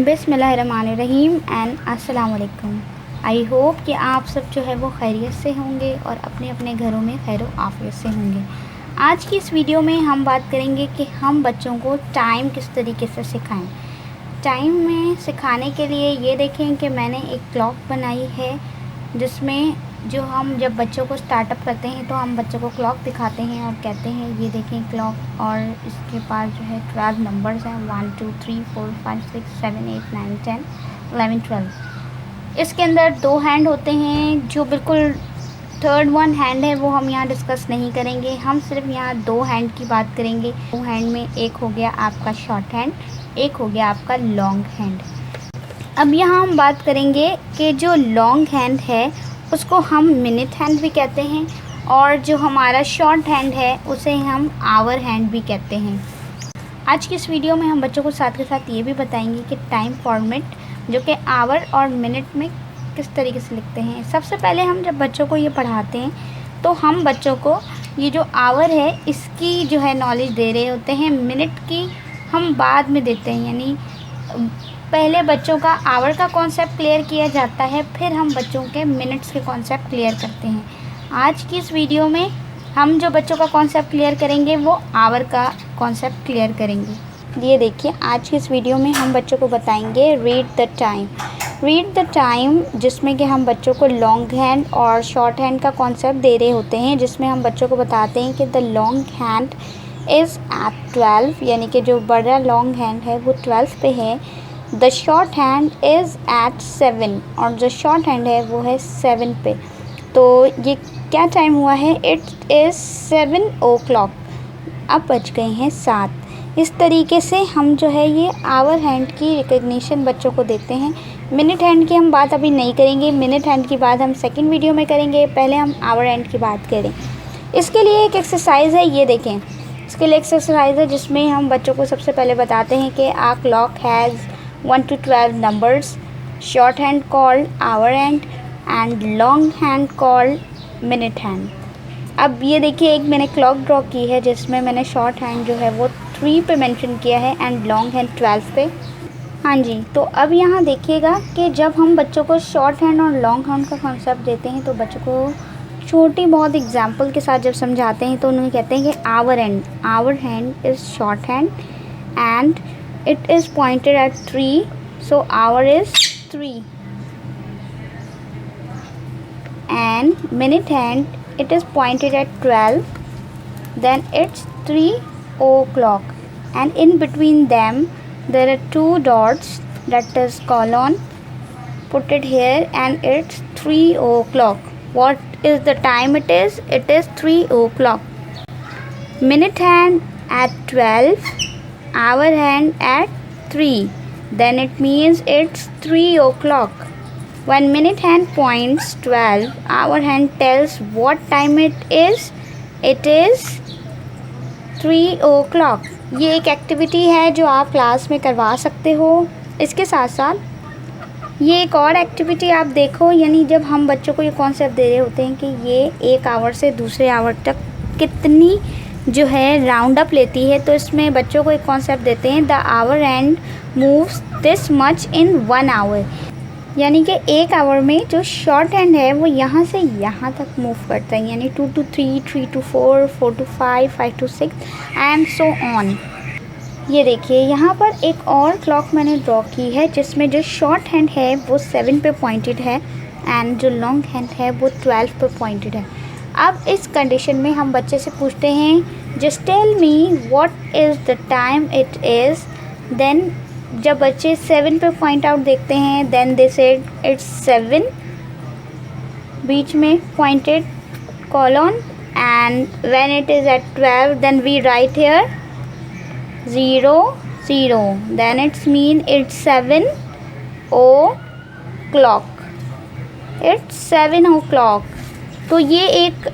बिस्मिल्लाहिर्रहमानिर्रहीम एंड अस्सलाम वालेकुम। आई होप कि आप सब जो है वो खैरियत से होंगे और अपने अपने घरों में खैर आफियत से होंगे। आज की इस वीडियो में हम बात करेंगे कि हम बच्चों को टाइम किस तरीके से सिखाएं। टाइम में सिखाने के लिए ये देखें कि मैंने एक क्लॉक बनाई है जिसमें जो हम जब बच्चों को स्टार्टअप करते हैं तो हम बच्चों को क्लॉक दिखाते हैं और कहते हैं ये देखें क्लॉक, और इसके पास जो है 12 नंबर्स हैं 1 2 3 4 5 6 7 8 9 10 11 12। इसके अंदर 2 हैंड होते हैं, जो बिल्कुल थर्ड वन हैंड है वो हम यहाँ डिस्कस नहीं करेंगे। हम सिर्फ यहाँ 2 हैंड की बात करेंगे। 2 हैंड में एक हो गया आपका शॉर्ट हैंड, एक हो गया आपका लॉन्ग हैंड। अब यहाँ हम बात करेंगे कि जो लॉन्ग हैंड है उसको हम मिनट हैंड भी कहते हैं और जो हमारा शॉर्ट हैंड है उसे हम आवर हैंड भी कहते हैं। आज की इस वीडियो में हम बच्चों को साथ के साथ ये भी बताएंगे कि टाइम फॉर्मेट जो कि आवर और मिनट में किस तरीके से लिखते हैं। सबसे पहले हम जब बच्चों को ये पढ़ाते हैं तो हम बच्चों को ये जो आवर है इसकी जो है नॉलेज दे रहे होते हैं, मिनट की हम बाद में देते हैं। यानी पहले बच्चों का आवर का कॉन्सेप्ट क्लियर किया जाता है, फिर हम बच्चों के मिनट्स के कॉन्सेप्ट क्लियर करते हैं। आज की इस वीडियो में हम जो बच्चों का कॉन्सेप्ट क्लियर करेंगे वो आवर का कॉन्सेप्ट क्लियर करेंगे। ये देखिए, आज की इस वीडियो में हम बच्चों को बताएंगे read the time. Read the time जिसमें कि हम बच्चों को लॉन्ग हैंड और शॉर्ट हैंड का कॉन्सेप्ट दे रहे होते हैं, जिसमें हम बच्चों को बताते हैं कि the long hand is at 12, यानी कि जो बड़ा लॉन्ग हैंड है वो 12 पे है। The short hand is at 7 और जो शॉर्ट हैंड है वो है 7 पे। तो ये क्या टाइम हुआ है? It is 7 o'clock। अब बज गए हैं 7। इस तरीके से हम जो है ये आवर हैंड की रिकग्निशन बच्चों को देते हैं। मिनट हैंड की हम बात अभी नहीं करेंगे, मिनट हैंड की बात हम सेकंड वीडियो में करेंगे। पहले हम आवर हैंड की बात करें। इसके लिए एक एक्सरसाइज है, ये देखें। इसके लिए एक्सरसाइज है जिसमें हम बच्चों को सबसे पहले बताते हैं कि आ clock has 1 to 12 numbers, short hand called hour hand and long hand called minute hand। अब ये देखिए, एक मैंने क्लॉक ड्रॉ की है जिसमें मैंने शॉर्ट हैंड जो है वो 3 पे मेंशन किया है एंड लॉन्ग हैंड 12 पे। हाँ जी, तो अब यहाँ देखिएगा कि जब हम बच्चों को शॉर्ट हैंड और लॉन्ग हैंड का कॉन्सेप्ट देते हैं तो बच्चों को छोटी बहुत एग्जाम्पल के साथ जब समझाते हैं तो उन्हें कहते हैं कि hour hand is short hand and it is pointed at 3, so hour is 3, and minute hand it is pointed at 12, then it's 3 o'clock, and in between them there are 2 dots, that is colon, put it here and it's 3 o'clock. What is the time it is? It is 3 o'clock. Minute hand at 12, hour hand at 3, then it means it's 3 o'clock. When minute hand points 12, hour hand tells what time it is. It is 3 o'clock. ये एक activity है जो आप class में करवा सकते हो। इसके साथ साथ ये एक और एक्टिविटी आप देखो, यानी जब हम बच्चों को ये कॉन्सेप्ट दे रहे होते हैं कि ये एक आवर से दूसरे आवर तक कितनी जो है राउंड अप लेती है, तो इसमें बच्चों को एक कॉन्सेप्ट देते हैं the our and moves this much in 1 hour। यानी कि एक आवर में जो शॉर्ट हैंड है वो यहाँ से यहाँ तक मूव करता है, यानी 2 to 3, 3 to 4, 4 to 5, 5 to 6 and so on. ये देखिए, यहाँ पर एक और क्लॉक मैंने ड्रॉ की है जिसमें जो शॉर्ट हैंड है वो 7 पे पॉइंटेड है एंड जो लॉन्ग हैंड है वो 12 पे पॉइंटेड है। अब इस कंडीशन में हम बच्चे से पूछते हैं just tell me what is the time it is. Then जब बच्चे 7 पे पॉइंट आउट देखते हैं देन दे सेड इट्स 7, बीच में pointed colon, and when it is at 12 then we write here 0 0, then it's mean it's 7 o'clock, it's 7 o'clock। तो ये एक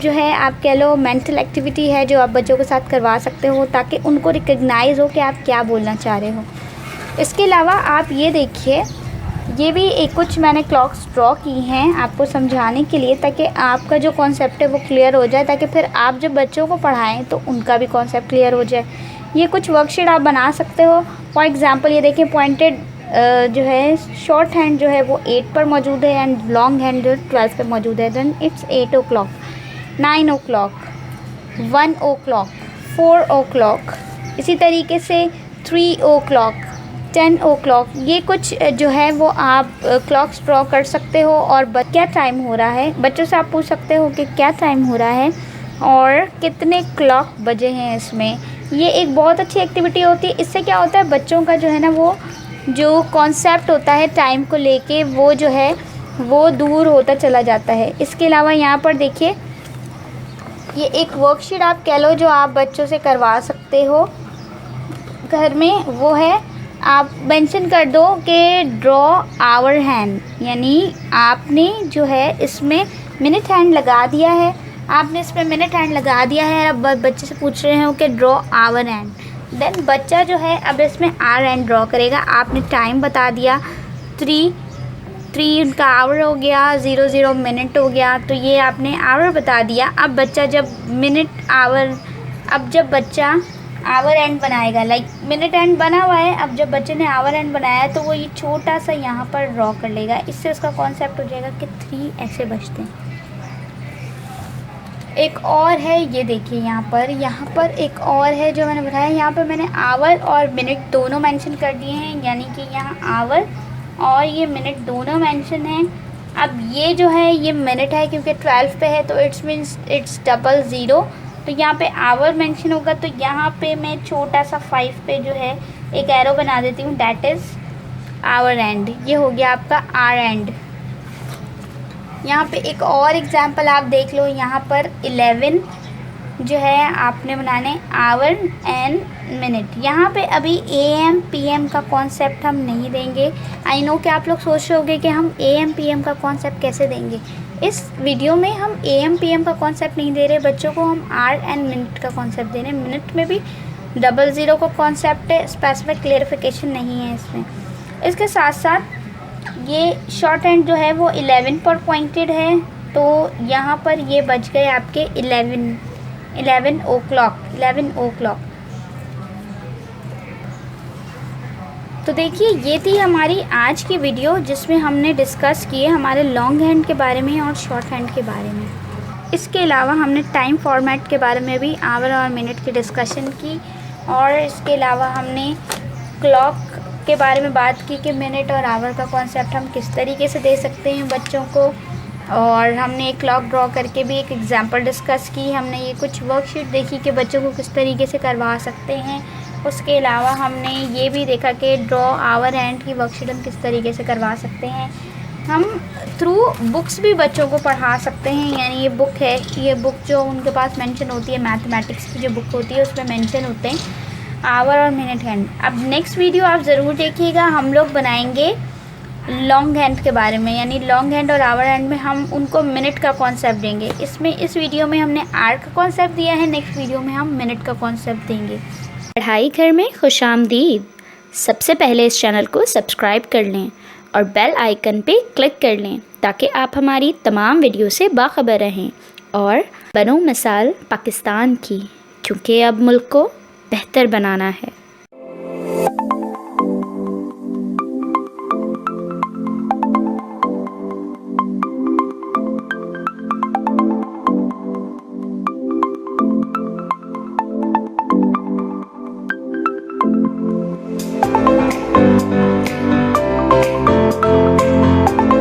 जो है आप कह लो मेंटल एक्टिविटी है जो आप बच्चों के साथ करवा सकते हो ताकि उनको रिकग्नाइज़ हो कि आप क्या बोलना चाह रहे हो। इसके अलावा आप ये देखिए, ये भी एक कुछ मैंने क्लॉक्स ड्रॉ की हैं आपको समझाने के लिए ताकि आपका जो कॉन्सेप्ट है वो क्लियर हो जाए, ताकि फिर आप जब बच्चों को पढ़ाएं तो उनका भी कॉन्सेप्ट क्लियर हो जाए। ये कुछ वर्कशीट आप बना सकते हो। फॉर एग्ज़ाम्पल ये देखिए, पॉइंटेड जो है शॉर्ट हैंड जो है वो 8 पर मौजूद है एंड लॉन्ग हैंड जो 12 पर मौजूद है। Then it's 8 o'clock, 9 o'clock, 1 o'clock, 4 o'clock, इसी तरीके से 3 o'clock, 10 o'clock। ये कुछ जो है वो आप क्लॉक्स ड्रॉ कर सकते हो और क्या टाइम हो रहा है, बच्चों से आप पूछ सकते हो कि क्या टाइम हो रहा है और कितने क्लॉक बजे हैं इसमें। ये एक बहुत अच्छी एक्टिविटी होती है। इससे क्या होता है, बच्चों का जो है ना वो जो कॉन्सेप्ट होता है टाइम को लेके वो जो है वो दूर होता चला जाता है। इसके अलावा यहाँ पर देखिए, ये एक वर्कशीट आप कह लो जो आप बच्चों से करवा सकते हो घर में। वो है, आप मेंशन कर दो कि ड्रॉ आवर हैंड, यानी आपने जो है इसमें मिनट हैंड लगा दिया है, आपने इसमें मिनट हैंड लगा दिया है। अब बच्चे से पूछ रहे हो कि ड्रॉ आवर हैंड, देन बच्चा जो है अब इसमें आवर हैंड ड्रॉ करेगा। आपने टाइम बता दिया, 3 उनका आवर हो गया, 00 मिनट हो गया, तो ये आपने आवर बता दिया। अब बच्चा जब मिनट आवर, अब जब बच्चा आवर एंड बनाएगा, लाइक मिनट एंड बना हुआ है, अब जब बच्चे ने आवर एंड बनाया है तो वो ये छोटा सा यहाँ पर ड्रॉ कर लेगा। इससे उसका कॉन्सेप्ट हो जाएगा कि 3 ऐसे बजते हैं। एक और है, ये देखिए यहाँ पर एक और है जो मैंने बताया। यहाँ पर मैंने आवर और मिनट दोनों मेंशन कर दिए हैं, यानी कि यहाँ आवर और ये मिनट दोनों मेंशन हैं। अब ये जो है ये मिनट है क्योंकि 12 पे है तो इट्स मीन्स इट्स 00, तो यहाँ पे आवर मेंशन होगा। तो यहाँ पे मैं छोटा सा 5 पे जो है एक एरो बना देती हूँ, दैट इज़ आवर एंड। ये हो गया आपका आर एंड। यहाँ पे एक और एग्जांपल आप देख लो, यहाँ पर 11 जो है आपने बनाने आवर एंड मिनट। यहाँ पे अभी AM PM का कॉन्सेप्ट हम नहीं देंगे। आई नो कि आप लोग सोच रहे होंगे कि हम AM PM का कॉन्सेप्ट कैसे देंगे। इस वीडियो में हम AM PM का कॉन्सेप्ट नहीं दे रहे बच्चों को, हम आर एंड मिनट का कॉन्सेप्ट दे रहे हैं। मिनट में भी 00 का कॉन्सेप्ट है, स्पेसिफिक क्लेरिफिकेशन नहीं है इसमें। इसके साथ साथ ये शॉर्ट हैंड जो है वो 11 पर पॉइंटेड है, तो यहाँ पर ये बज गए आपके 11 o'clock। तो देखिए ये थी हमारी आज की वीडियो जिसमें हमने डिस्कस किए हमारे लॉन्ग हैंड के बारे में और शॉर्ट हैंड के बारे में। इसके अलावा हमने टाइम फॉर्मेट के बारे में भी आवर और मिनट की डिस्कशन की, और इसके अलावा हमने क्लॉक के बारे में बात की कि मिनट और आवर का कॉन्सेप्ट हम किस तरीके से दे सकते हैं बच्चों को, और हमने एक क्लॉक ड्रॉ करके भी एक एग्जांपल डिस्कस की। हमने ये कुछ वर्कशीट देखी कि बच्चों को किस तरीके से करवा सकते हैं। उसके अलावा हमने ये भी देखा कि ड्रॉ आवर हैंड की वर्कशीट हम किस तरीके से करवा सकते हैं। हम थ्रू बुक्स भी बच्चों को पढ़ा सकते हैं, यानी ये बुक है, ये बुक जो उनके पास मेंशन होती है, मैथमेटिक्स की जो बुक होती है उसमें मेंशन होते हैं आवर और मिनट हैंड। अब नेक्स्ट वीडियो आप ज़रूर देखिएगा, हम लोग बनाएंगे लॉन्ग हैंड के बारे में, यानी लॉन्ग हैंड और आवर हैंड में हम उनको मिनट का कॉन्सेप्ट देंगे। इस वीडियो में हमने आवर का कॉन्सेप्ट दिया है, नेक्स्ट वीडियो में हम मिनट का कॉन्सेप्ट देंगे। पढ़ाई घर में खुशामदीद। सबसे पहले इस चैनल को सब्सक्राइब कर लें और बेल आइकन पे क्लिक कर लें ताकि आप हमारी तमाम वीडियो से बाखबर रहें, और बनो मिसाल पाकिस्तान की, क्योंकि अब मुल्क को बेहतर बनाना है।